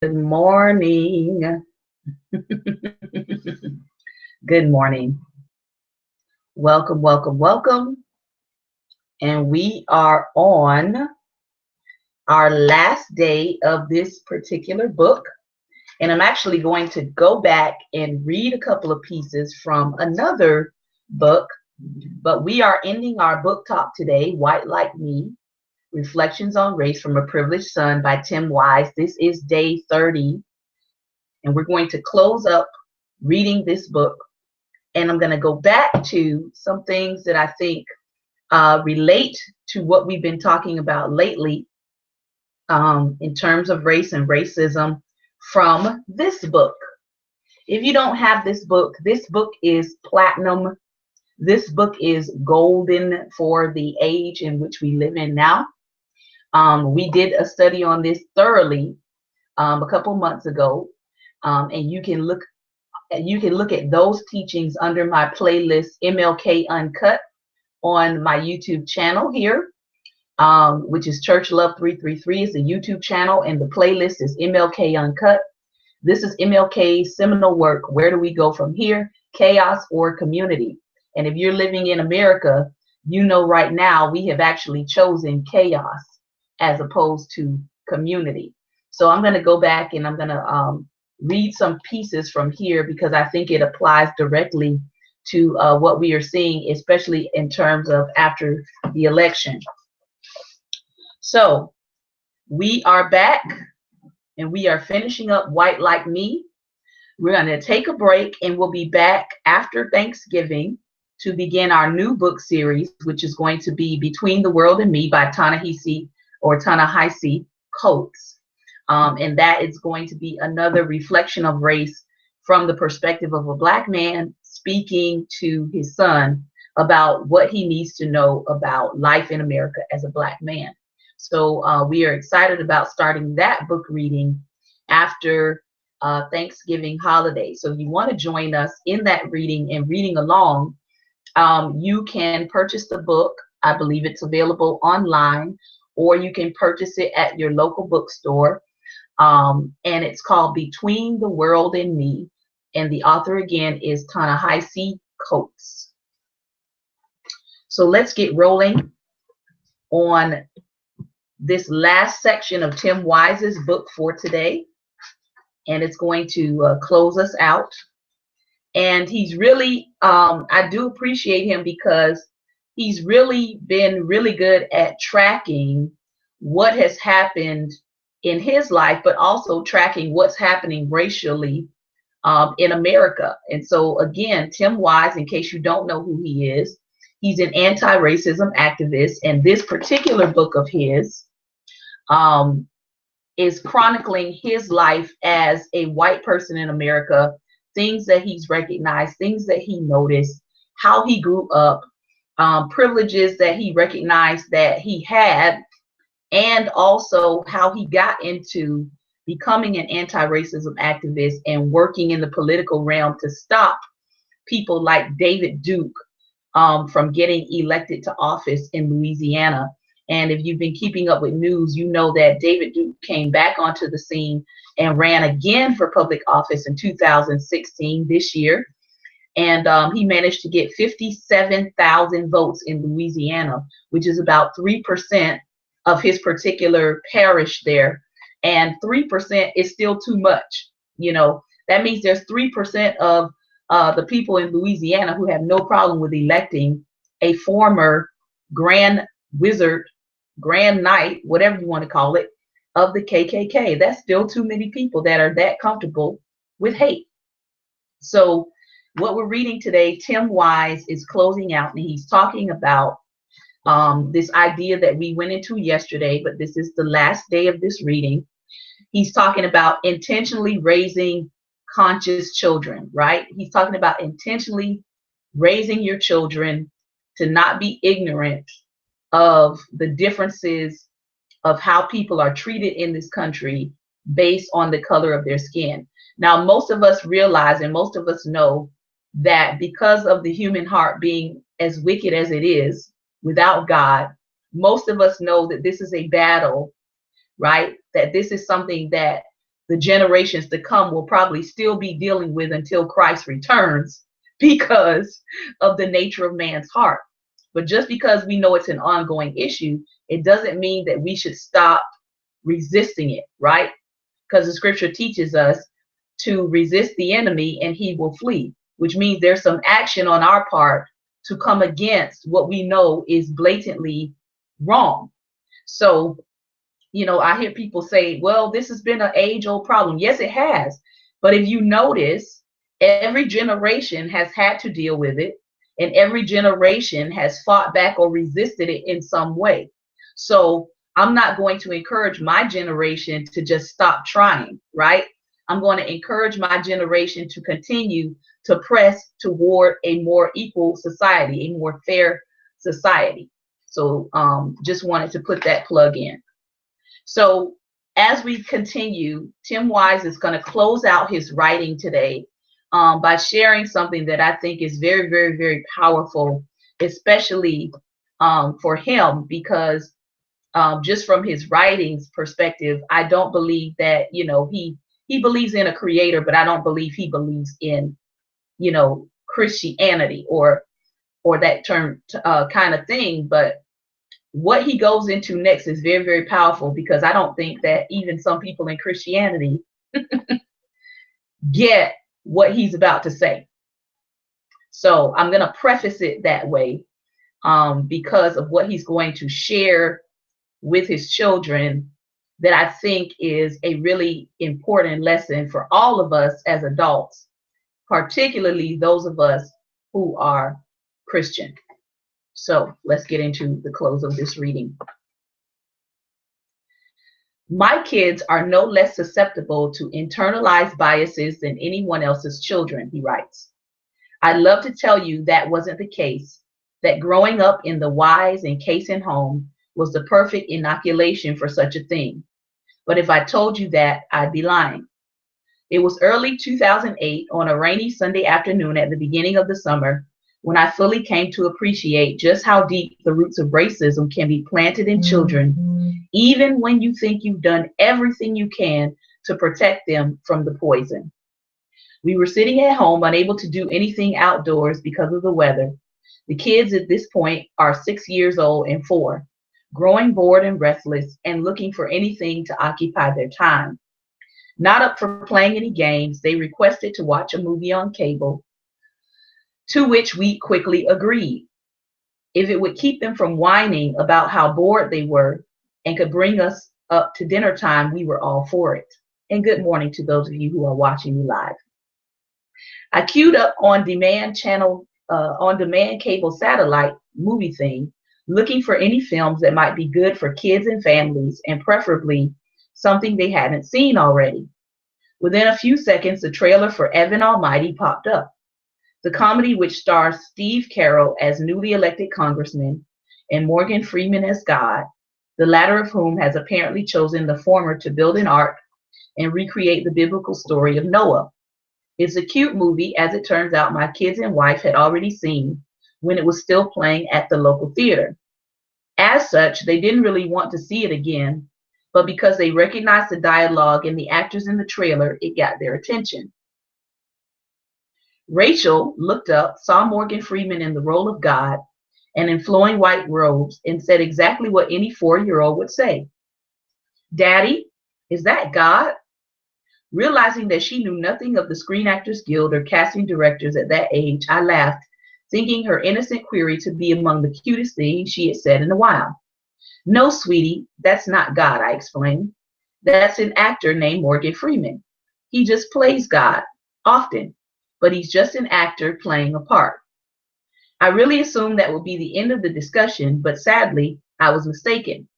Good morning. Good morning. Welcome, welcome, welcome. And we are on our last day of this particular book. And I'm actually going to go back and read a couple of pieces from another book. But we are ending our book talk today, White Like Me, Reflections on Race from a Privileged Son by Tim Wise. This is day 30. And we're going to close up reading this book. And I'm going to go back to some things that I think relate to what we've been talking about lately in terms of race and racism from this book. If you don't have this book is platinum. This book is golden for the age in which we live in now. We did a study on this thoroughly a couple months ago, and you can look at those teachings under my playlist MLK Uncut on my YouTube channel here, which is Church Love 333 is the YouTube channel, and the playlist is MLK Uncut. This is MLK's seminal work, Where Do We Go From Here? Chaos or Community. And if you're living in America, you know right now we have actually chosen chaos as opposed to community. So I'm going to go back and I'm going to read some pieces from here because I think it applies directly to what we are seeing, especially in terms of after the election. So we are back and we are finishing up White Like Me. We're going to take a break and we'll be back after Thanksgiving to begin our new book series, which is going to be Between the World and Me by Ta-Nehisi Coates. And that is going to be another reflection of race from the perspective of a Black man speaking to his son about what he needs to know about life in America as a Black man. So we are excited about starting that book reading after Thanksgiving holiday. So if you want to join us in that reading and reading along, you can purchase the book. I believe it's available online, or you can purchase it at your local bookstore. And it's called Between the World and Me. And the author again is Ta-Nehisi Coates. So let's get rolling on this last section of Tim Wise's book for today. And it's going to close us out. And he's really, I do appreciate him because he's really been really good at tracking what has happened in his life, but also tracking what's happening racially in America. And so again, Tim Wise, in case you don't know who he is, he's an anti-racism activist. And this particular book of his is chronicling his life as a white person in America, things that he's recognized, things that he noticed, how he grew up, privileges that he recognized that he had, and also how he got into becoming an anti-racism activist and working in the political realm to stop people like David Duke from getting elected to office in Louisiana. And if you've been keeping up with news, you know that David Duke came back onto the scene and ran again for public office in 2016, this year. And he managed to get 57,000 votes in Louisiana, which is about 3% of his particular parish there. And 3% is still too much. You know, that means there's 3% of the people in Louisiana who have no problem with electing a former grand wizard, grand knight, whatever you want to call it, of the KKK. That's still too many people that are that comfortable with hate. So what we're reading today, Tim Wise is closing out, and he's talking about this idea that we went into yesterday, but this is the last day of this reading. He's talking about intentionally raising conscious children, right? He's talking about intentionally raising your children to not be ignorant of the differences of how people are treated in this country based on the color of their skin. Now, most of us realize and most of us know that because of the human heart being as wicked as it is without God, most of us know that this is a battle, right? That this is something that the generations to come will probably still be dealing with until Christ returns because of the nature of man's heart. But just because we know it's an ongoing issue, it doesn't mean that we should stop resisting it, right? Because the scripture teaches us to resist the enemy and he will flee, which means there's some action on our part to come against what we know is blatantly wrong. So, I hear people say, well, this has been an age-old problem. Yes, it has. But if you notice, every generation has had to deal with it, and every generation has fought back or resisted it in some way. So I'm not going to encourage my generation to just stop trying, right? I'm going to encourage my generation to continue to press toward a more equal society, a more fair society. So just wanted to put that plug in. So as we continue, Tim Wise is going to close out his writing today by sharing something that I think is very, very, very powerful, especially for him, because just from his writings perspective, I don't believe that, he believes in a creator, but I don't believe he believes in, Christianity or that term kind of thing. But what he goes into next is very, very powerful, because I don't think that even some people in Christianity get what he's about to say. So I'm going to preface it that way because of what he's going to share with his children, that I think is a really important lesson for all of us as adults, particularly those of us who are Christian. So let's get into the close of this reading. My kids are no less susceptible to internalized biases than anyone else's children, he writes. I'd love to tell you that wasn't the case, that growing up in the Wise and Kaysen home was the perfect inoculation for such a thing. But if I told you that, I'd be lying. It was early 2008 on a rainy Sunday afternoon at the beginning of the summer when I fully came to appreciate just how deep the roots of racism can be planted in children, even when you think you've done everything you can to protect them from the poison. We were sitting at home, unable to do anything outdoors because of the weather. The kids at this point are 6 years old and 4, growing bored and restless and looking for anything to occupy their time. Not up for playing any games, they requested to watch a movie on cable, to which we quickly agreed. If it would keep them from whining about how bored they were and could bring us up to dinner time, we were all for it. And good morning to those of you who are watching me live. I queued up on-demand cable satellite movie thing, looking for any films that might be good for kids and families, and preferably something they hadn't seen already. Within a few seconds, the trailer for Evan Almighty popped up. The comedy, which stars Steve Carell as newly elected congressman and Morgan Freeman as God, the latter of whom has apparently chosen the former to build an ark and recreate the biblical story of Noah. It's a cute movie, as it turns out my kids and wife had already seen when it was still playing at the local theater. As such, they didn't really want to see it again, but because they recognized the dialogue and the actors in the trailer, it got their attention. Rachel looked up, saw Morgan Freeman in the role of God and in flowing white robes, and said exactly what any 4-year-old would say. Daddy, is that God? Realizing that she knew nothing of the Screen Actors Guild or casting directors at that age, I laughed, thinking her innocent query to be among the cutest things she had said in a while. No, sweetie, that's not God, I explained. That's an actor named Morgan Freeman. He just plays God, often, but he's just an actor playing a part. I really assumed that would be the end of the discussion, but sadly, I was mistaken.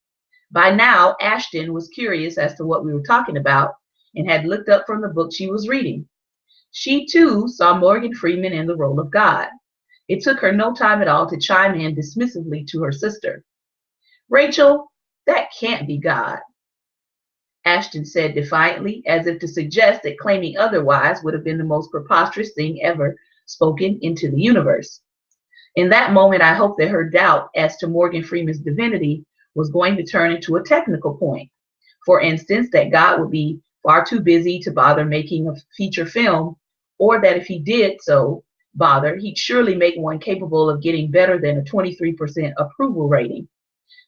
By now, Ashton was curious as to what we were talking about and had looked up from the book she was reading. She, too, saw Morgan Freeman in the role of God. It took her no time at all to chime in dismissively to her sister. Rachel, that can't be God, Ashton said defiantly, as if to suggest that claiming otherwise would have been the most preposterous thing ever spoken into the universe. In that moment, I hoped that her doubt as to Morgan Freeman's divinity was going to turn into a technical point. For instance, that God would be far too busy to bother making a feature film, or that if he did so bother, he'd surely make one capable of getting better than a 23% approval rating.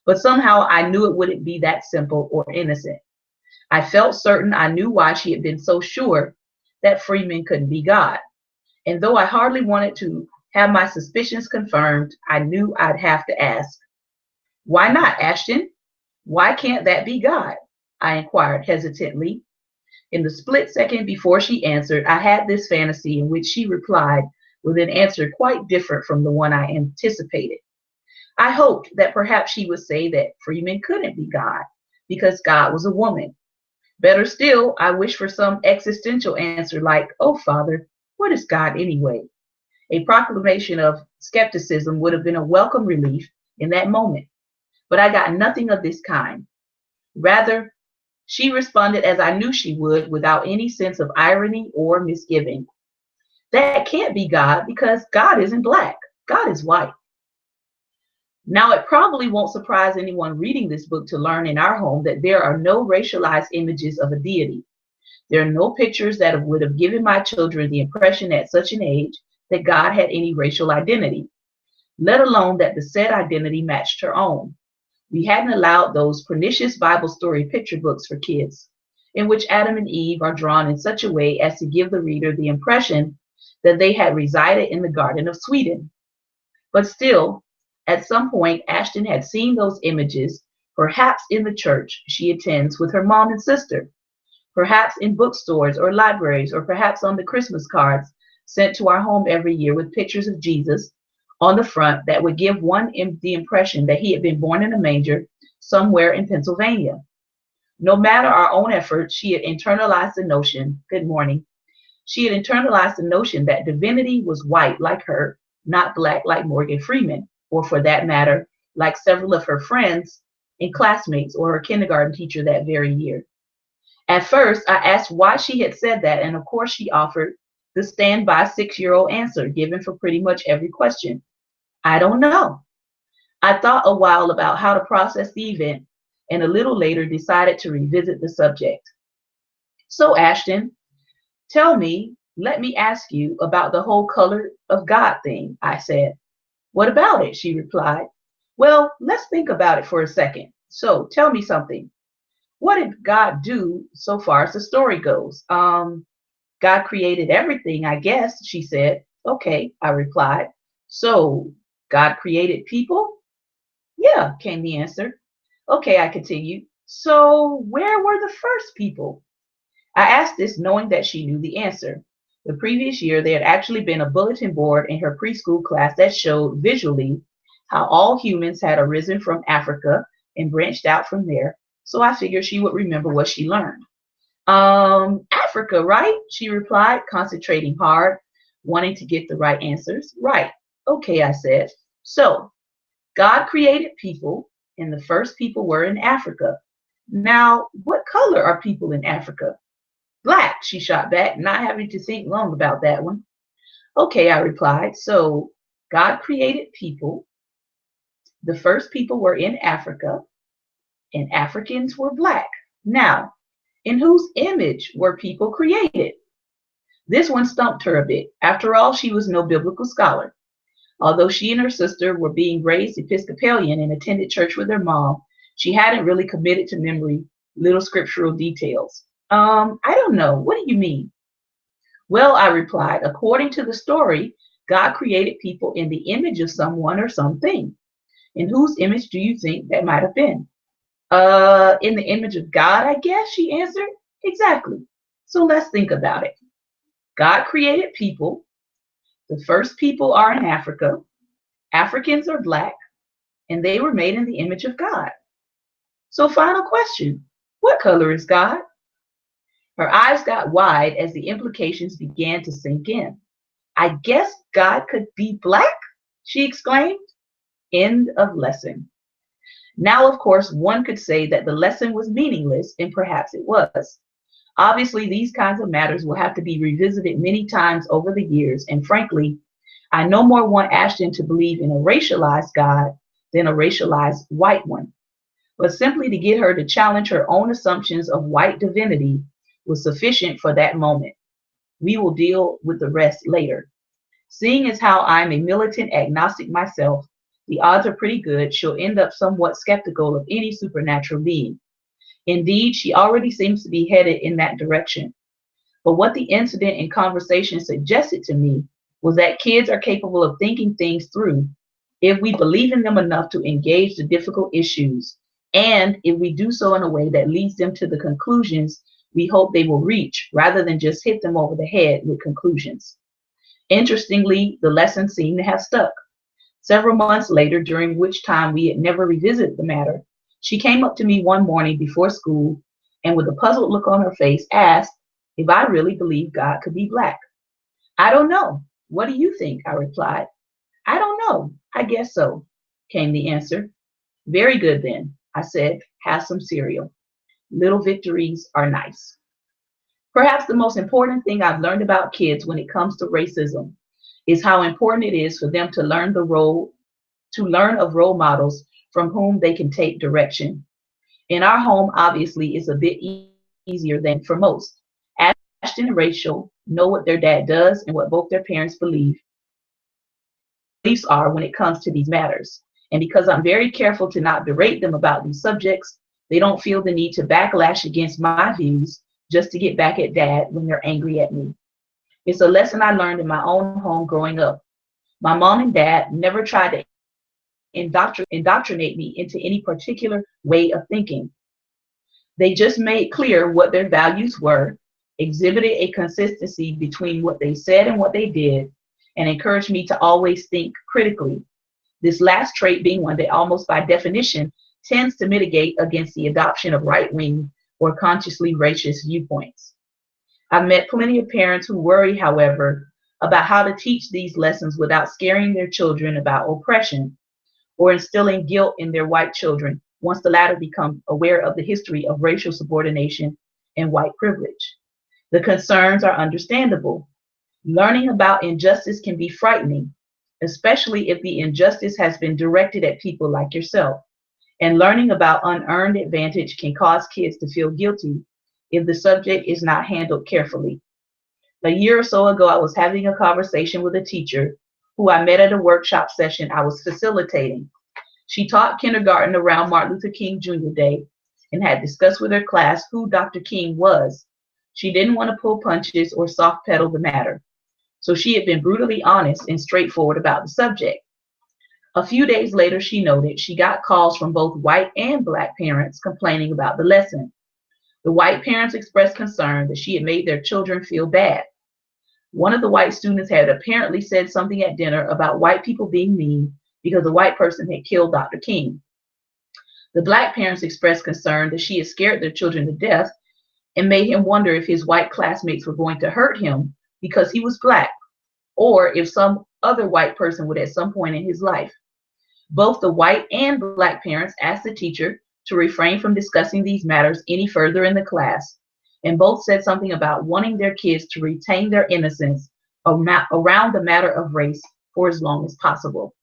But somehow I knew it wouldn't be that simple or innocent. I felt certain I knew why she had been so sure that Freeman couldn't be God. And though I hardly wanted to have my suspicions confirmed, I knew I'd have to ask. Why not, Ashton? Why can't that be God? I inquired hesitantly. In the split second before she answered, I had this fantasy in which she replied with an answer quite different from the one I anticipated. I hoped that perhaps she would say that Freeman couldn't be God because God was a woman. Better still, I wished for some existential answer like, "Oh, Father, what is God anyway?" A proclamation of skepticism would have been a welcome relief in that moment. But I got nothing of this kind. Rather, she responded as I knew she would, without any sense of irony or misgiving. That can't be God because God isn't black. God is white. Now, it probably won't surprise anyone reading this book to learn in our home that there are no racialized images of a deity. There are no pictures that would have given my children the impression at such an age that God had any racial identity, let alone that the said identity matched her own. We hadn't allowed those pernicious Bible story picture books for kids, in which Adam and Eve are drawn in such a way as to give the reader the impression that they had resided in the Garden of Sweden. But still, at some point, Ashton had seen those images, perhaps in the church she attends with her mom and sister, perhaps in bookstores or libraries, or perhaps on the Christmas cards sent to our home every year with pictures of Jesus on the front that would give one the impression that he had been born in a manger somewhere in Pennsylvania. No matter our own efforts, she had internalized the notion, good morning, she had internalized the notion that divinity was white like her, not black like Morgan Freeman, or for that matter, like several of her friends and classmates or her kindergarten teacher that very year. At first, I asked why she had said that, and of course she offered the standby 6-year-old answer given for pretty much every question. I don't know. I thought a while about how to process the event, and a little later decided to revisit the subject. So, Ashton, let me ask you about the whole color of God thing, I said. What about it? She replied. Well, let's think about it for a second. So, tell me something. What did God do so far as the story goes? God created everything, I guess, she said. Okay, I replied. So, God created people? Yeah, came the answer. Okay, I continued. So, where were the first people? I asked this knowing that she knew the answer. The previous year, there had actually been a bulletin board in her preschool class that showed visually how all humans had arisen from Africa and branched out from there. So I figured she would remember what she learned. Africa, right? She replied, concentrating hard, wanting to get the right answers. Right. Okay, I said. So, God created people, and the first people were in Africa. Now, what color are people in Africa? Black, she shot back, not having to think long about that one. Okay, I replied. So, God created people. The first people were in Africa, and Africans were black. Now, in whose image were people created? This one stumped her a bit. After all, she was no biblical scholar. Although she and her sister were being raised Episcopalian and attended church with their mom, she hadn't really committed to memory little scriptural details. I don't know. What do you mean? Well, I replied, according to the story, God created people in the image of someone or something. In whose image do you think that might have been? In the image of God, I guess, she answered. Exactly. So let's think about it. God created people. The first people are in Africa. Africans are black, and they were made in the image of God. So final question, what color is God? Her eyes got wide as the implications began to sink in. I guess God could be black, she exclaimed. End of lesson. Now, of course, one could say that the lesson was meaningless, and perhaps it was. Obviously, these kinds of matters will have to be revisited many times over the years, and frankly, I no more want Ashton to believe in a racialized God than a racialized white one. But simply to get her to challenge her own assumptions of white divinity was sufficient for that moment. We will deal with the rest later. Seeing as how I'm a militant agnostic myself, the odds are pretty good she'll end up somewhat skeptical of any supernatural being. Indeed, she already seems to be headed in that direction. But what the incident and conversation suggested to me was that kids are capable of thinking things through if we believe in them enough to engage the difficult issues, and if we do so in a way that leads them to the conclusions we hope they will reach, rather than just hit them over the head with conclusions. Interestingly, the lesson seemed to have stuck. Several months later, during which time we had never revisited the matter, she came up to me one morning before school and with a puzzled look on her face asked if I really believed God could be black. I don't know. What do you think? I replied. I don't know. I guess so, came the answer. Very good then, I said. Have some cereal. Little victories are nice. Perhaps the most important thing I've learned about kids when it comes to racism is how important it is for them to learn of role models from whom they can take direction. In our home, obviously, it's a bit easier than for most. Ashton and Rachel know what their dad does and what both their parents beliefs are when it comes to these matters. And because I'm very careful to not berate them about these subjects, they don't feel the need to backlash against my views just to get back at dad when they're angry at me. It's a lesson I learned in my own home growing up. My mom and dad never tried to indoctrinate me into any particular way of thinking. They just made clear what their values were, exhibited a consistency between what they said and what they did, and encouraged me to always think critically. This last trait being one that almost by definition tends to mitigate against the adoption of right-wing or consciously racist viewpoints. I've met plenty of parents who worry, however, about how to teach these lessons without scaring their children about oppression or instilling guilt in their white children once the latter become aware of the history of racial subordination and white privilege. The concerns are understandable. Learning about injustice can be frightening, especially if the injustice has been directed at people like yourself. And learning about unearned advantage can cause kids to feel guilty if the subject is not handled carefully. A year or so ago, I was having a conversation with a teacher who I met at a workshop session I was facilitating. She taught kindergarten around Martin Luther King Jr. Day and had discussed with her class who Dr. King was. She didn't want to pull punches or soft pedal the matter, so she had been brutally honest and straightforward about the subject. A few days later, she noted she got calls from both white and black parents complaining about the lesson. The white parents expressed concern that she had made their children feel bad. One of the white students had apparently said something at dinner about white people being mean because a white person had killed Dr. King. The black parents expressed concern that she had scared their children to death and made him wonder if his white classmates were going to hurt him because he was black, or if some other white person would at some point in his life. Both the white and black parents asked the teacher to refrain from discussing these matters any further in the class, and both said something about wanting their kids to retain their innocence around the matter of race for as long as possible.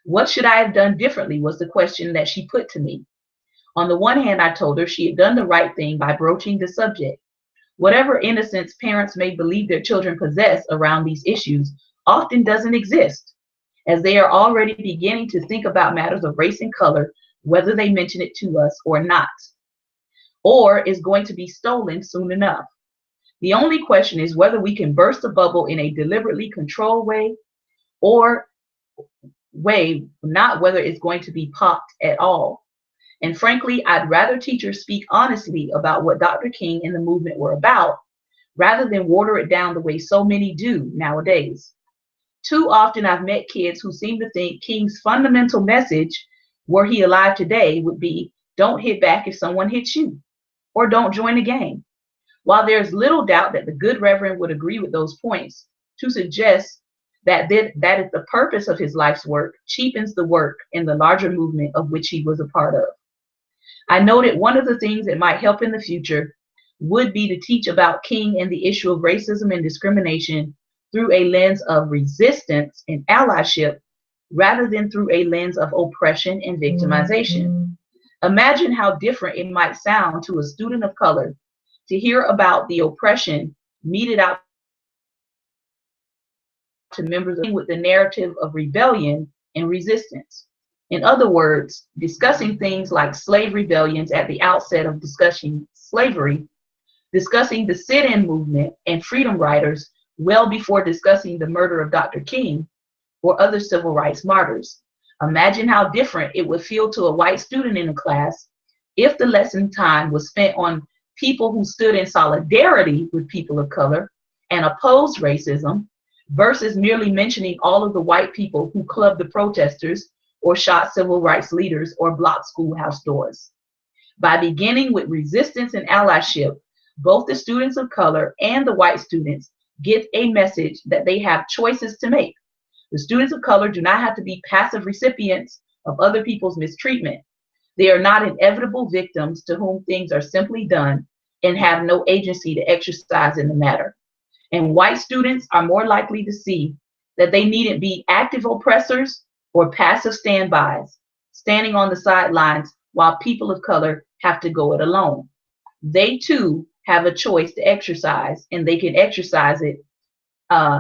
What should I have done differently was the question that she put to me. On the one hand, I told her she had done the right thing by broaching the subject. Whatever innocence parents may believe their children possess around these issues often doesn't exist, as they are already beginning to think about matters of race and color, whether they mention it to us or not, or is going to be stolen soon enough. The only question is whether we can burst the bubble in a deliberately controlled way, or not whether it's going to be popped at all. And frankly, I'd rather teachers speak honestly about what Dr. King and the movement were about, rather than water it down the way so many do nowadays. Too often I've met kids who seem to think King's fundamental message, were he alive today, would be, don't hit back if someone hits you, or don't join the gang. While there's little doubt that the good Reverend would agree with those points, to suggest that is the purpose of his life's work cheapens the work in the larger movement of which he was a part of. I noted one of the things that might help in the future would be to teach about King and the issue of racism and discrimination through a lens of resistance and allyship, rather than through a lens of oppression and victimization. Imagine how different it might sound to a student of color to hear about the oppression meted out to members of with the narrative of rebellion and resistance. In other words, discussing things like slave rebellions at the outset of discussing slavery, discussing the sit-in movement and freedom riders well before discussing the murder of Dr. King or other civil rights martyrs. Imagine how different it would feel to a white student in a class if the lesson time was spent on people who stood in solidarity with people of color and opposed racism versus merely mentioning all of the white people who clubbed the protesters or shot civil rights leaders or blocked schoolhouse doors. By beginning with resistance and allyship, both the students of color and the white students get a message that they have choices to make. The students of color do not have to be passive recipients of other people's mistreatment. They are not inevitable victims to whom things are simply done and have no agency to exercise in the matter. And white students are more likely to see that they needn't be active oppressors or passive standbys, standing on the sidelines while people of color have to go it alone. They too have a choice to exercise, and they can exercise it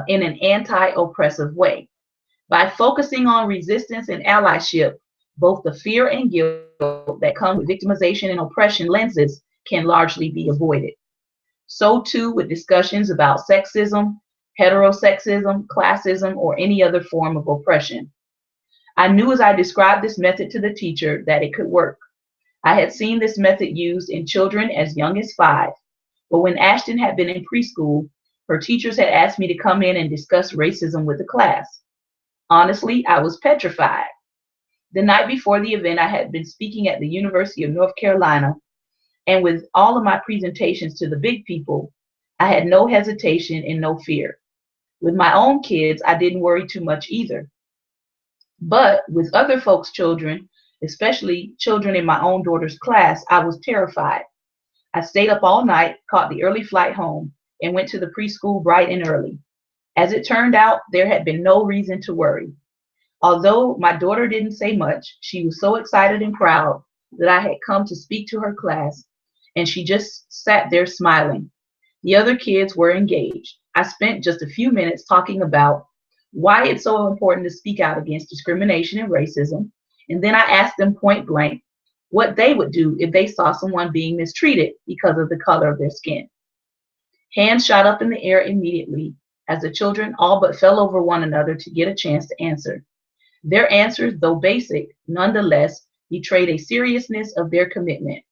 in an anti-oppressive way. By focusing on resistance and allyship, both the fear and guilt that come with victimization and oppression lenses can largely be avoided. So too with discussions about sexism, heterosexism, classism, or any other form of oppression. I knew as I described this method to the teacher that it could work. I had seen this method used in children as young as 5, but when Ashton had been in preschool, her teachers had asked me to come in and discuss racism with the class. Honestly, I was petrified. The night before the event, I had been speaking at the University of North Carolina, and with all of my presentations to the big people, I had no hesitation and no fear. With my own kids, I didn't worry too much either. But with other folks' children, especially children in my own daughter's class, I was terrified. I stayed up all night, caught the early flight home, and went to the preschool bright and early. As it turned out, there had been no reason to worry. Although my daughter didn't say much, she was so excited and proud that I had come to speak to her class, and she just sat there smiling. The other kids were engaged. I spent just a few minutes talking about why it's so important to speak out against discrimination and racism, and then I asked them point blank what they would do if they saw someone being mistreated because of the color of their skin. Hands shot up in the air immediately as the children all but fell over one another to get a chance to answer. Their answers, though basic, nonetheless betrayed a seriousness of their commitment.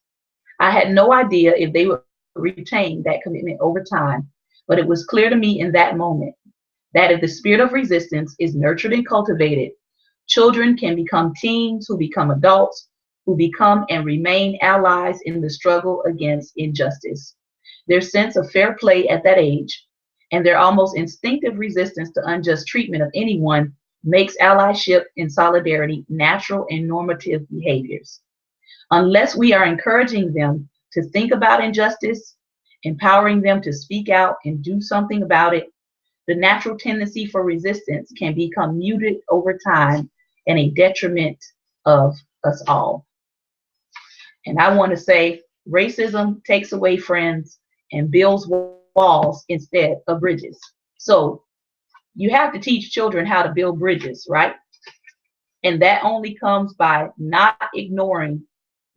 I had no idea if they would retain that commitment over time, but it was clear to me in that moment that if the spirit of resistance is nurtured and cultivated, children can become teens who become adults, who become and remain allies in the struggle against injustice. Their sense of fair play at that age and their almost instinctive resistance to unjust treatment of anyone makes allyship and solidarity natural and normative behaviors. Unless we are encouraging them to think about injustice, empowering them to speak out and do something about it, the natural tendency for resistance can become muted over time and a detriment of us all. And I want to say racism takes away friends and builds walls instead of bridges. So you have to teach children how to build bridges, right? And that only comes by not ignoring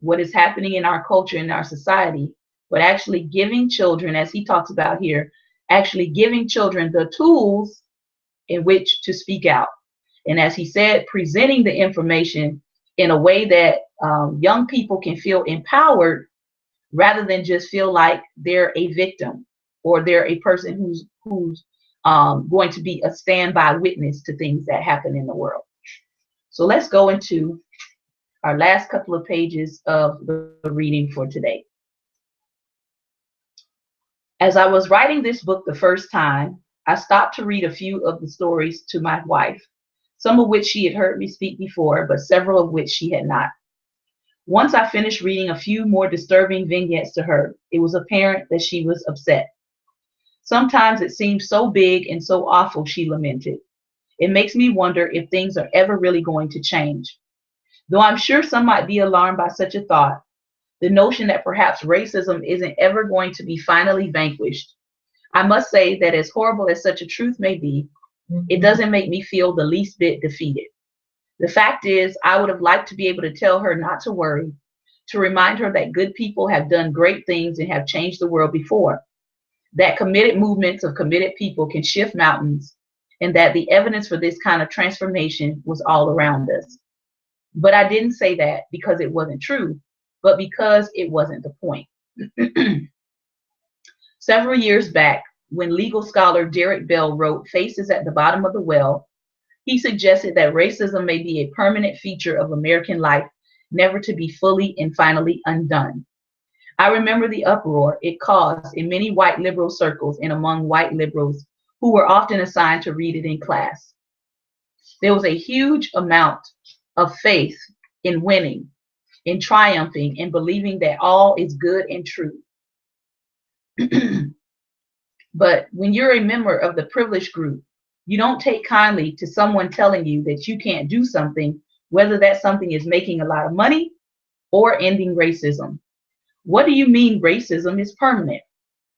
what is happening in our culture, in our society, but actually giving children, as he talks about here, actually giving children the tools in which to speak out. And as he said, presenting the information in a way that young people can feel empowered rather than just feel like they're a victim or they're a person who's going to be a standby witness to things that happen in the world. So let's go into our last couple of pages of the reading for today. As I was writing this book the first time, I stopped to read a few of the stories to my wife, some of which she had heard me speak before, but several of which she had not. Once I finished reading a few more disturbing vignettes to her, it was apparent that she was upset. Sometimes it seems so big and so awful, she lamented. It makes me wonder if things are ever really going to change. Though I'm sure some might be alarmed by such a thought, the notion that perhaps racism isn't ever going to be finally vanquished. I must say that as horrible as such a truth may be, it doesn't make me feel the least bit defeated. The fact is, I would have liked to be able to tell her not to worry, to remind her that good people have done great things and have changed the world before, that committed movements of committed people can shift mountains, and that the evidence for this kind of transformation was all around us. But I didn't say that because it wasn't true, but because it wasn't the point. Several years back, when legal scholar Derek Bell wrote Faces at the Bottom of the Well, he suggested that racism may be a permanent feature of American life, never to be fully and finally undone. I remember the uproar it caused in many white liberal circles and among white liberals who were often assigned to read it in class. There was a huge amount of faith in winning, in triumphing, in believing that all is good and true. But when you're a member of the privileged group, you don't take kindly to someone telling you that you can't do something, whether that something is making a lot of money or ending racism. What do you mean racism is permanent?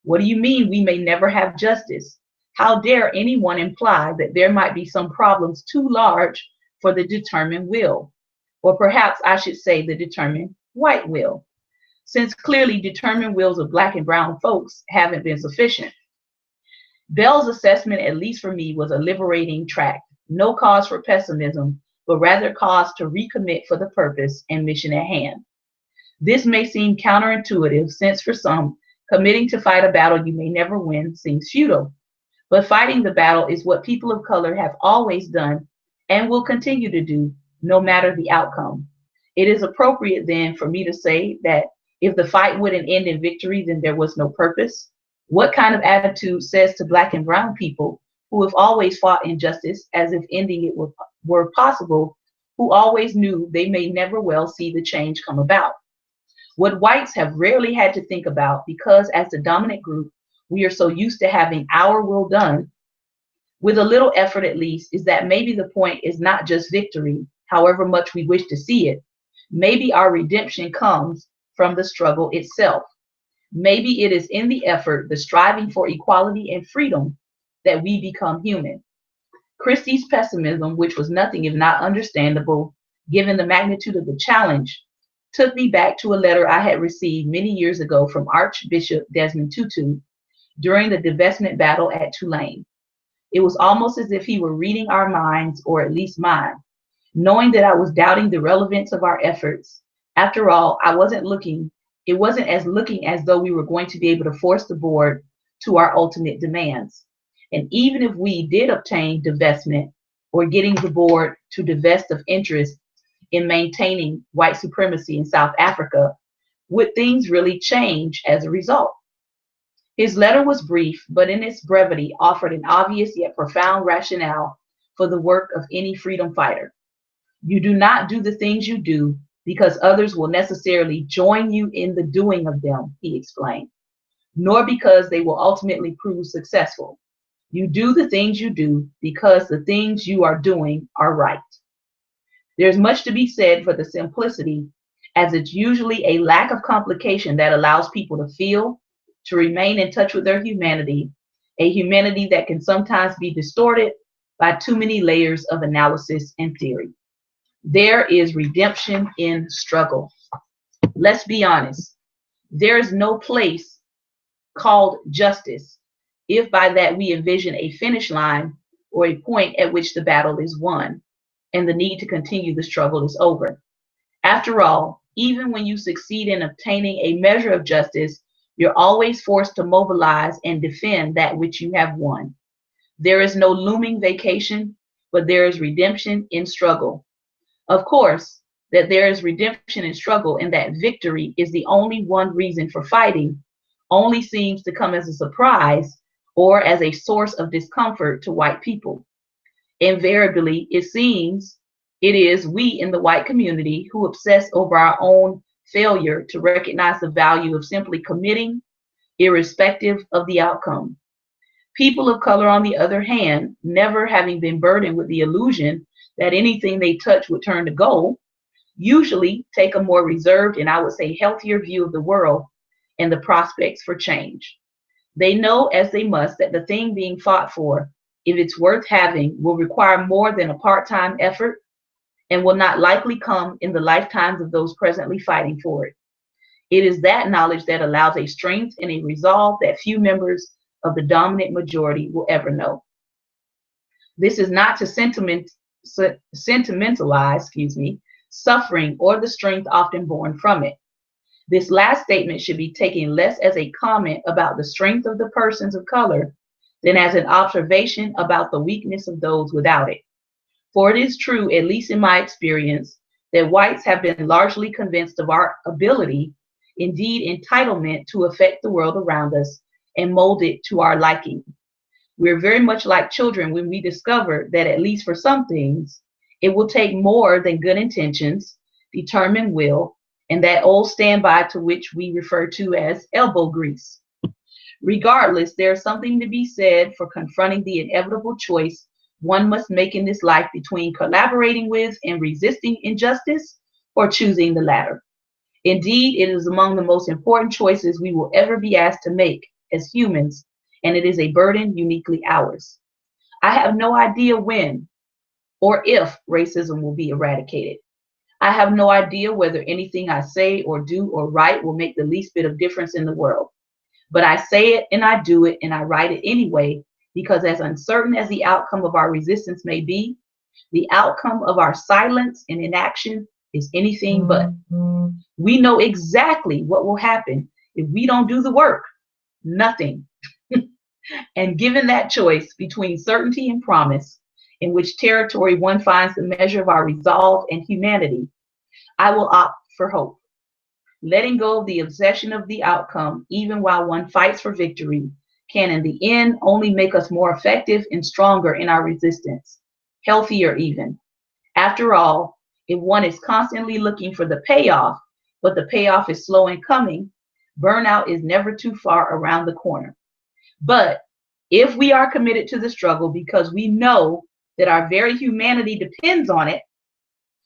What do you mean we may never have justice? How dare anyone imply that there might be some problems too large for the determined will? Or perhaps I should say the determined white will, since clearly determined wills of black and brown folks haven't been sufficient. Bell's assessment, at least for me, was a liberating tract. No cause for pessimism, but rather cause to recommit for the purpose and mission at hand. This may seem counterintuitive, since for some, committing to fight a battle you may never win seems futile. But fighting the battle is what people of color have always done and will continue to do, no matter the outcome. It is appropriate then for me to say that if the fight wouldn't end in victory, then there was no purpose. What kind of attitude says to black and brown people who have always fought injustice as if ending it were possible, who always knew they may never well see the change come about? What whites have rarely had to think about, because as the dominant group, we are so used to having our will done, with a little effort at least, is that maybe the point is not just victory, however much we wish to see it. Maybe our redemption comes from the struggle itself. Maybe it is in the effort, the striving for equality and freedom, that we become human. Christie's pessimism, which was nothing if not understandable, given the magnitude of the challenge, took me back to a letter I had received many years ago from Archbishop Desmond Tutu during the divestment battle at Tulane. It was almost as if he were reading our minds, or at least mine, knowing that I was doubting the relevance of our efforts. After all, it wasn't as though we were going to be able to force the board to our ultimate demands. And even if we did obtain divestment, or getting the board to divest of interest in maintaining white supremacy in South Africa, would things really change as a result? His letter was brief, but in its brevity offered an obvious yet profound rationale for the work of any freedom fighter. You do not do the things you do because others will necessarily join you in the doing of them, he explained, nor because they will ultimately prove successful. You do the things you do because the things you are doing are right. There's much to be said for the simplicity, as it's usually a lack of complication that allows people to feel, to remain in touch with their humanity, a humanity that can sometimes be distorted by too many layers of analysis and theory. There is redemption in struggle. Let's be honest. There is no place called justice, if by that we envision a finish line or a point at which the battle is won and the need to continue the struggle is over. After all, even when you succeed in obtaining a measure of justice, you're always forced to mobilize and defend that which you have won. There is no looming vacation, but there is redemption in struggle. Of course, that there is redemption in struggle and that victory is the only one reason for fighting only seems to come as a surprise or as a source of discomfort to white people. Invariably, it seems it is we in the white community who obsess over our own failure to recognize the value of simply committing, irrespective of the outcome. People of color, on the other hand, never having been burdened with the illusion that anything they touch would turn to gold, usually take a more reserved and, I would say, healthier view of the world and the prospects for change. They know, as they must, that the thing being fought for, if it's worth having, will require more than a part-time effort and will not likely come in the lifetimes of those presently fighting for it. It is that knowledge that allows a strength and a resolve that few members of the dominant majority will ever know. This is not to sentimentalize, suffering or the strength often born from it. This last statement should be taken less as a comment about the strength of the persons of color than as an observation about the weakness of those without it. For it is true, at least in my experience, that whites have been largely convinced of our ability, indeed entitlement, to affect the world around us and mold it to our liking. We're very much like children when we discover that, at least for some things, it will take more than good intentions, determined will, and that old standby to which we refer to as elbow grease. Regardless, there's something to be said for confronting the inevitable choice one must make in this life between collaborating with and resisting injustice or choosing the latter. Indeed, it is among the most important choices we will ever be asked to make as humans, and it is a burden uniquely ours. I have no idea when or if racism will be eradicated. I have no idea whether anything I say or do or write will make the least bit of difference in the world. But I say it and I do it and I write it anyway, because as uncertain as the outcome of our resistance may be, the outcome of our silence and inaction is anything but. We know exactly what will happen if we don't do the work. Nothing. And given that choice between certainty and promise, in which territory one finds the measure of our resolve and humanity, I will opt for hope. Letting go of the obsession of the outcome, even while one fights for victory, can in the end only make us more effective and stronger in our resistance, healthier even. After all, if one is constantly looking for the payoff, but the payoff is slow in coming, burnout is never too far around the corner. But if we are committed to the struggle because we know that our very humanity depends on it,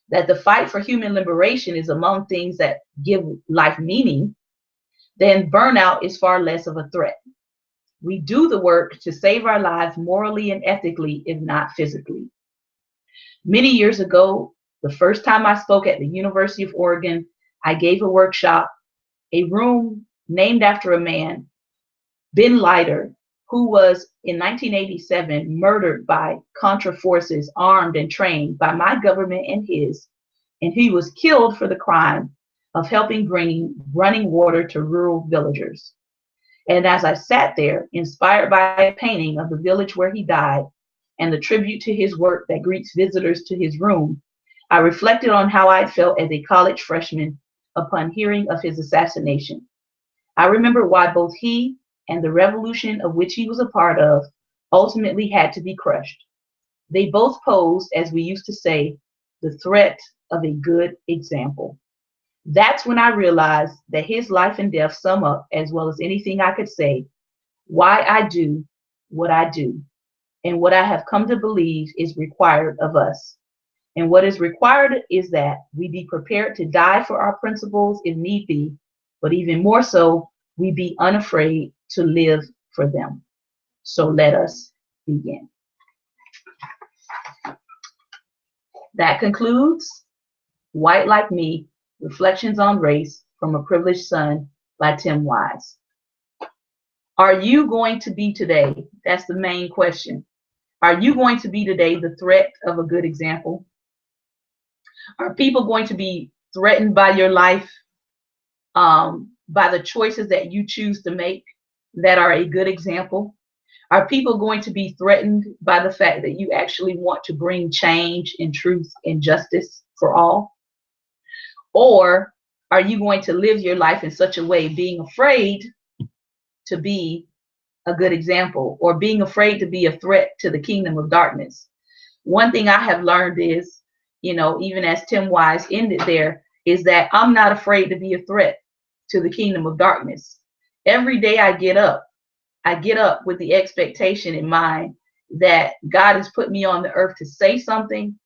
that the fight for human liberation is among things that give life meaning, then burnout is far less of a threat. We do the work to save our lives morally and ethically, if not physically. Many years ago, the first time I spoke at the University of Oregon, I gave a workshop, a room named after a man, Ben Leiter, who was in 1987 murdered by Contra forces armed and trained by my government and his, and he was killed for the crime of helping bring running water to rural villagers. And as I sat there, inspired by a painting of the village where he died and the tribute to his work that greets visitors to his room, I reflected on how I'd felt as a college freshman upon hearing of his assassination. I remember why both he and the revolution of which he was a part of ultimately had to be crushed. They both posed, as we used to say, the threat of a good example. That's when I realized that his life and death sum up, as well as anything I could say, why I do what I do, and what I have come to believe is required of us. And what is required is that we be prepared to die for our principles if need be, but even more so, we be unafraid to live for them. So let us begin. That concludes White Like Me, Reflections on Race from a Privileged Son by Tim Wise. Are you going to be today? That's the main question. Are you going to be today the threat of a good example? Are people going to be threatened by your life, by the choices that you choose to make that are a good example? Are people going to be threatened by the fact that you actually want to bring change and truth and justice for all? Or are you going to live your life in such a way, being afraid to be a good example or being afraid to be a threat to the kingdom of darkness? One thing I have learned is, even as Tim Wise ended there, is that I'm not afraid to be a threat to the kingdom of darkness. Every day I get up with the expectation in mind that God has put me on the earth to say something,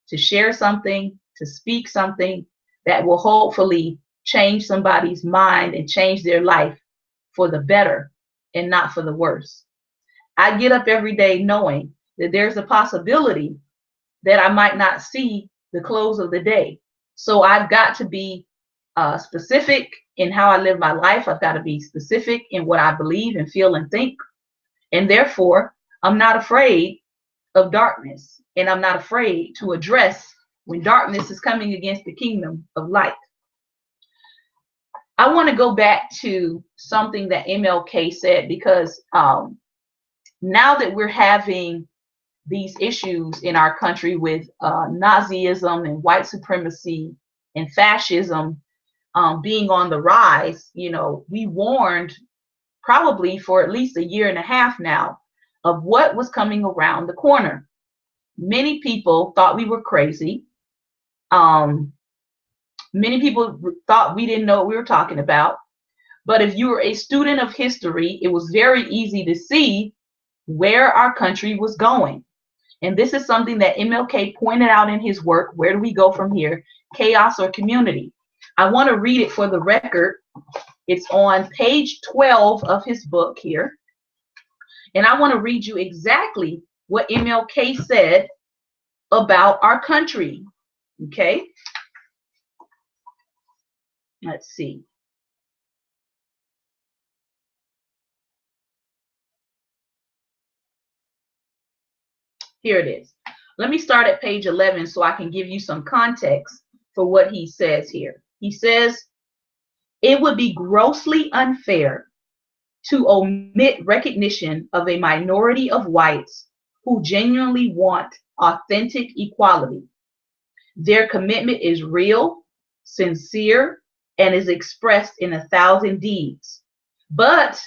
to share something, to speak something that will hopefully change somebody's mind and change their life for the better and not for the worse. I get up every day knowing that there's a possibility that I might not see the close of the day. So I've got to be specific in how I live my life. I've got to be specific in what I believe and feel and think. And therefore, I'm not afraid of darkness. And I'm not afraid to address when darkness is coming against the kingdom of light. I want to go back to something that MLK said, because now that we're having these issues in our country with Nazism and white supremacy and fascism being on the rise, you know, we warned probably for at least a year and a half now of what was coming around the corner. Many people thought we were crazy. Many people thought we didn't know what we were talking about. But if you were a student of history, it was very easy to see where our country was going. And this is something that MLK pointed out in his work. Where do we go from here? Chaos or community? I want to read it for the record. It's on page 12 of his book here. And I want to read you exactly what MLK said about our country. Okay? Let's see. Here it is. Let me start at page 11 so I can give you some context for what he says here. He says, it would be grossly unfair to omit recognition of a minority of whites who genuinely want authentic equality. Their commitment is real, sincere, and is expressed in 1,000 deeds. But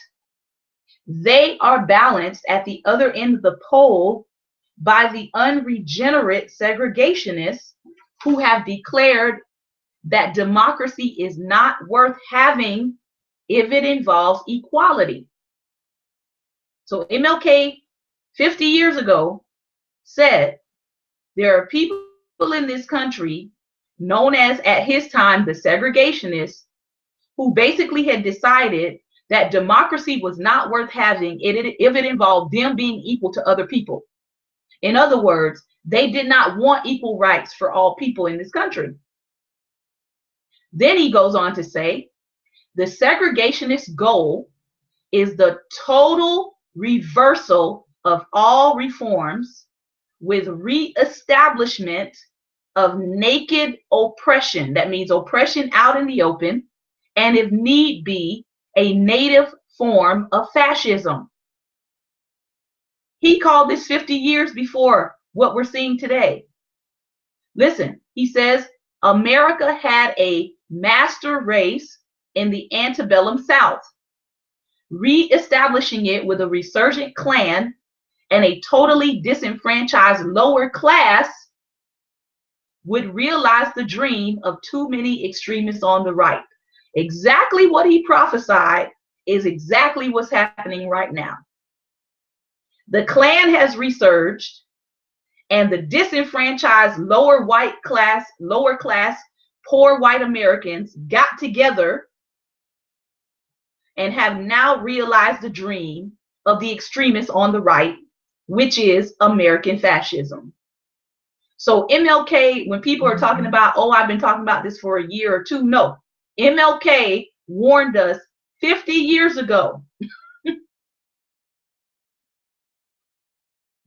they are balanced at the other end of the pole by the unregenerate segregationists who have declared that democracy is not worth having if it involves equality. So MLK 50 years ago said there are people in this country known as, at his time, the segregationists, who basically had decided that democracy was not worth having if it involved them being equal to other people. In other words, they did not want equal rights for all people in this country. Then he goes on to say, the segregationist goal is the total reversal of all reforms with reestablishment of naked oppression. That means oppression out in the open, and if need be, a native form of fascism. He called this 50 years before what we're seeing today. Listen, he says, America had a master race in the antebellum South. Reestablishing it with a resurgent Klan and a totally disenfranchised lower class would realize the dream of too many extremists on the right. Exactly what he prophesied is exactly what's happening right now. The Klan has resurged, and the disenfranchised lower class, poor white Americans got together and have now realized the dream of the extremists on the right, which is American fascism. So MLK, when people are talking about, oh, I've been talking about this for a year or two, no. MLK warned us 50 years ago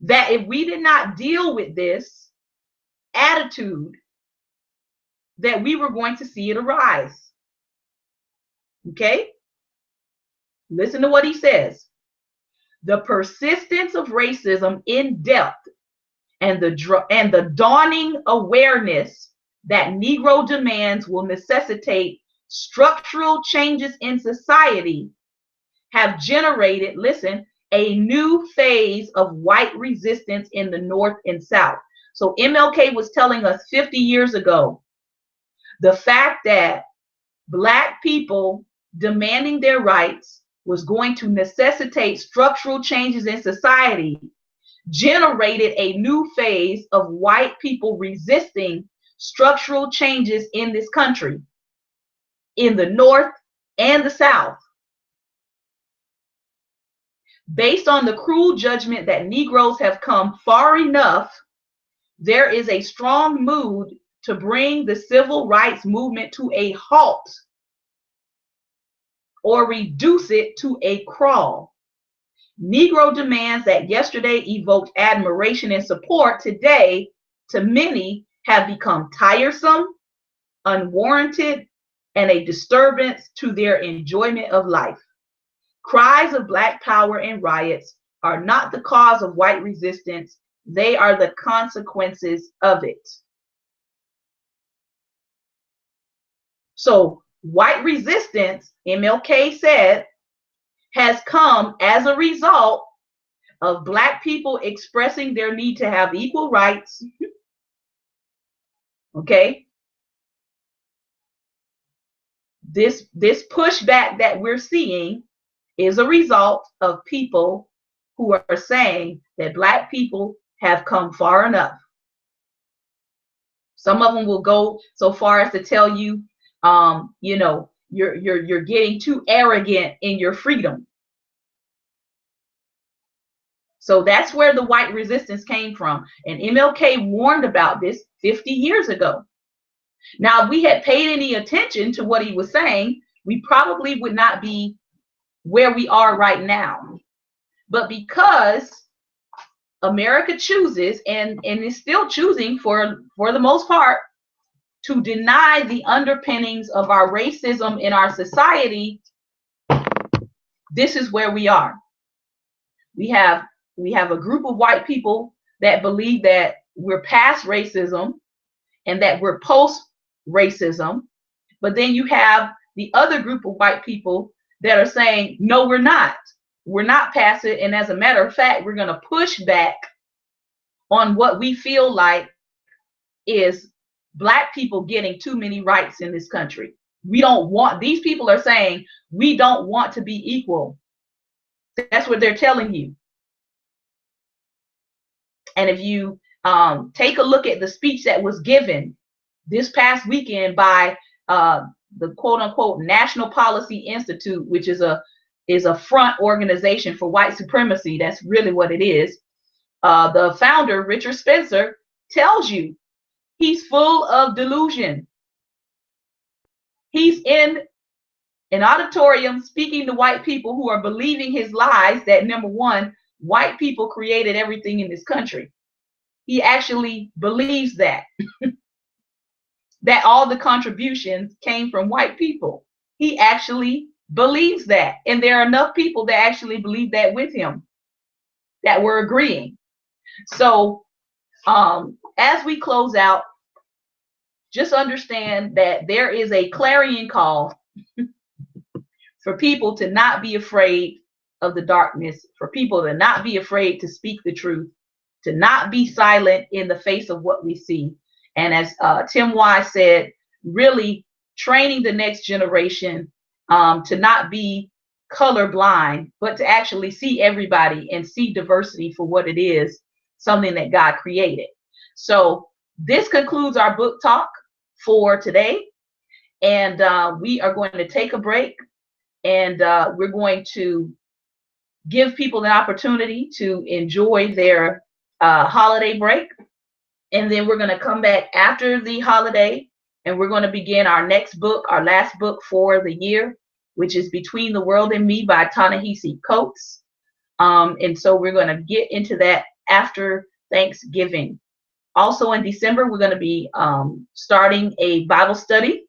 that if we did not deal with this attitude, that we were going to see it arise. Okay? Listen to what he says. The persistence of racism in depth and the dawning awareness that Negro demands will necessitate structural changes in society have generated, listen, a new phase of white resistance in the North and South. So MLK was telling us 50 years ago, the fact that Black people demanding their rights was going to necessitate structural changes in society generated a new phase of white people resisting structural changes in this country, in the North and the South, based on the cruel judgment that Negroes have come far enough. There is a strong mood to bring the civil rights movement to a halt or reduce it to a crawl. Negro demands that yesterday evoked admiration and support today, to many, have become tiresome, unwarranted, and a disturbance to their enjoyment of life. Cries of Black power and riots are not the cause of white resistance. They are the consequences of it. So white resistance, MLK said, has come as a result of Black people expressing their need to have equal rights. Okay. This pushback that we're seeing is a result of people who are saying that Black people have come far enough. Some of them will go so far as to tell you, you're getting too arrogant in your freedom. So that's where the white resistance came from. And MLK warned about this 50 years ago. Now, if we had paid any attention to what he was saying, we probably would not be where we are right now. But because America chooses and is still choosing for the most part to deny the underpinnings of our racism in our society, this is where we are. We have a group of white people that believe that we're past racism and that we're post racism. But then you have the other group of white people that are saying, no, we're not. We're not past it. And as a matter of fact, we're going to push back on what we feel like is Black people getting too many rights in this country. We don't want, these people are saying, we don't want to be equal. That's what they're telling you. And if you take a look at the speech that was given this past weekend by the quote unquote National Policy Institute, which is a front organization for white supremacy. That's really what it is. The founder, Richard Spencer, tells you he's full of delusion. He's in an auditorium speaking to white people who are believing his lies that, number one, white people created everything in this country. He actually believes that. That all the contributions came from white people. He actually believes that. And there are enough people that actually believe that with him, that were agreeing. So as we close out, just understand that there is a clarion call for people to not be afraid of the darkness, for people to not be afraid to speak the truth, to not be silent in the face of what we see. And as Tim Wise said, really training the next generation to not be colorblind, but to actually see everybody and see diversity for what it is, something that God created. So this concludes our book talk for today. And we are going to take a break, and we're going to give people an opportunity to enjoy their holiday break. And then we're going to come back after the holiday, and we're going to begin our next book, our last book for the year, which is Between the World and Me by Ta-Nehisi Coates. And so we're going to get into that after Thanksgiving. Also in December, we're going to be starting a Bible study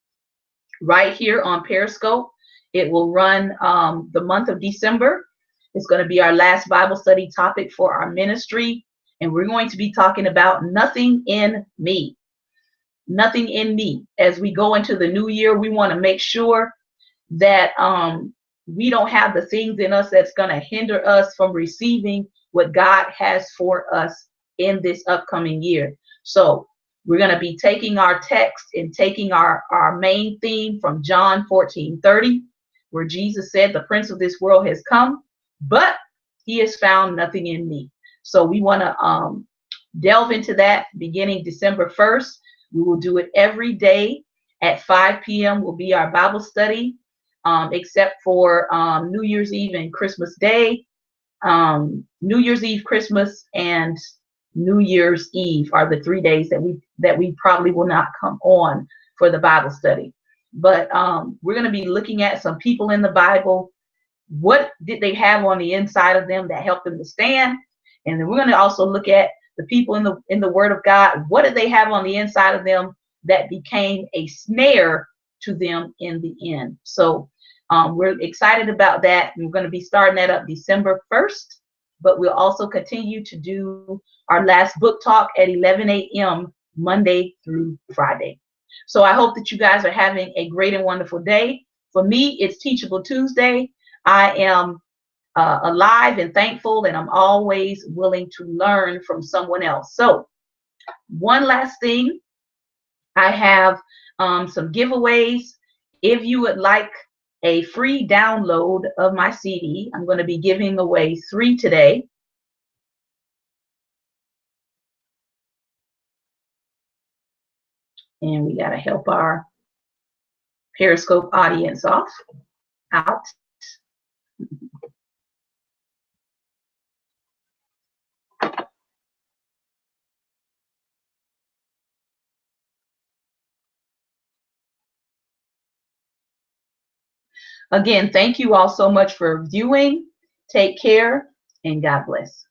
right here on Periscope. It will run the month of December. It's going to be our last Bible study topic for our ministry. And we're going to be talking about nothing in me. Nothing in me. As we go into the new year, we want to make sure that we don't have the things in us that's going to hinder us from receiving what God has for us in this upcoming year. So we're going to be taking our text and taking our main theme from John 14:30, where Jesus said, the prince of this world has come, but he has found nothing in me. So we want to delve into that beginning December 1st. We will do it every day at 5 p.m. will be our Bible study, except for New Year's Eve and Christmas Day. New Year's Eve, Christmas, and New Year's Eve are the 3 days that we probably will not come on for the Bible study. But we're going to be looking at some people in the Bible. What did they have on the inside of them that helped them to stand? And then we're going to also look at the people in the Word of God. What did they have on the inside of them that became a snare to them in the end? So we're excited about that. We're going to be starting that up December 1st, but we'll also continue to do our last book talk at 11 a.m. Monday through Friday. So I hope that you guys are having a great and wonderful day. For me, it's Teachable Tuesday. I am alive and thankful, and I'm always willing to learn from someone else. So one last thing, I have some giveaways. If you would like a free download of my CD, I'm going to be giving away 3 today. And we got to help our Periscope audience out. Again, thank you all so much for viewing. Take care and God bless.